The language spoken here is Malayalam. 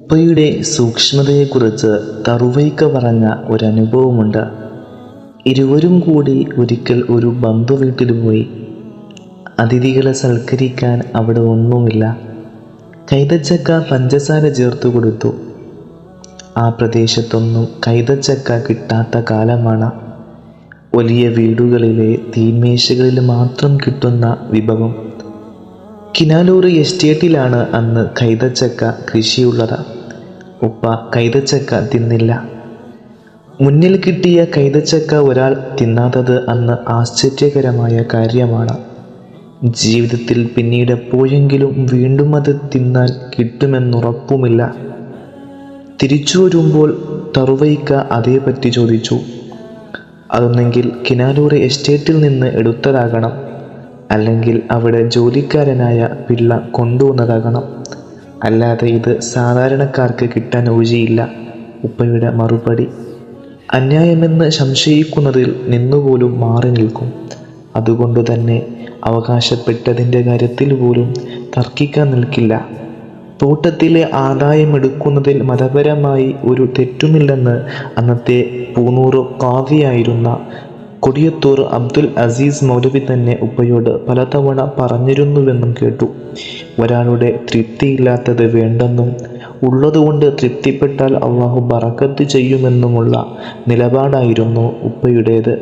ഉപ്പയുടെ സൂക്ഷ്മതയെക്കുറിച്ച് തറുവൈക്ക പറഞ്ഞ ഒരനുഭവമുണ്ട്. ഇരുവരും കൂടി ഒരിക്കൽ ഒരു ബന്ധുവീട്ടിൽ പോയി. അതിഥികളെ സൽക്കരിക്കാൻ അവിടെ ഒന്നുമില്ല. കൈതച്ചക്ക പഞ്ചസാര ചേർത്തു കൊടുത്തു. ആ പ്രദേശത്തൊന്നും കൈതച്ചക്ക കിട്ടാത്ത കാലമാണ്. വലിയ വീടുകളിലെ തീന്മേശകളിൽ മാത്രം കിട്ടുന്ന വിഭവം. കിനാലൂർ എസ്റ്റേറ്റിലാണ് അന്ന് കൈതച്ചക്ക കൃഷിയുള്ളത്. ഉപ്പ കൈതച്ചക്ക തിന്നില്ല. മുന്നിൽ കിട്ടിയ കൈതച്ചക്ക ഒരാൾ തിന്നാത്തത് അന്ന് ആശ്ചര്യകരമായ കാര്യമാണ്. ജീവിതത്തിൽ പിന്നീട് എപ്പോഴെങ്കിലും വീണ്ടും അത് തിന്നാൽ കിട്ടുമെന്നുറപ്പുമില്ല. തിരിച്ചു വരുമ്പോൾ തറുവൈക്ക അതേപറ്റി ചോദിച്ചു. അതൊന്നെങ്കിൽ കിനാലൂർ എസ്റ്റേറ്റിൽ നിന്ന് എടുത്തതാകണം, അല്ലെങ്കിൽ അവിടെ ജോലിക്കാരനായ പിള്ള കൊണ്ടുവന്നതാകണം, അല്ലാതെ ഇത് സാധാരണക്കാർക്ക് കിട്ടാൻ വഴിയില്ല. ഉപ്പയുടെ മറുപടി. അന്യായമെന്ന് സംശയിക്കുന്നതിൽ നിന്നുപോലും മാറി നിൽക്കും. അതുകൊണ്ടു തന്നെ അവകാശപ്പെട്ടതിൻ്റെ കാര്യത്തിൽ പോലും തർക്കിക്കാൻ നിൽക്കില്ല. തോട്ടത്തിലെ ആദായമെടുക്കുന്നതിൽ മതപരമായി ഒരു തെറ്റുമില്ലെന്ന് അന്നത്തെ പൂനൂർ ഖാദിയായിരുന്ന കൊടിയത്തൂർ അബ്ദുൽ അസീസ് മൗലവി തന്നെ ഉപ്പയോട് പലതവണ പറഞ്ഞിരുന്നുവെന്നും കേട്ടു. ഒരാളുടെ തൃപ്തിയില്ലാത്തത് വേണ്ടെന്നും ഉള്ളതുകൊണ്ട് തൃപ്തിപ്പെട്ടാൽ അള്ളാഹു ബറക്കത്ത് ചെയ്യുമെന്നുമുള്ള നിലപാടായിരുന്നു ഉപ്പയുടേത്.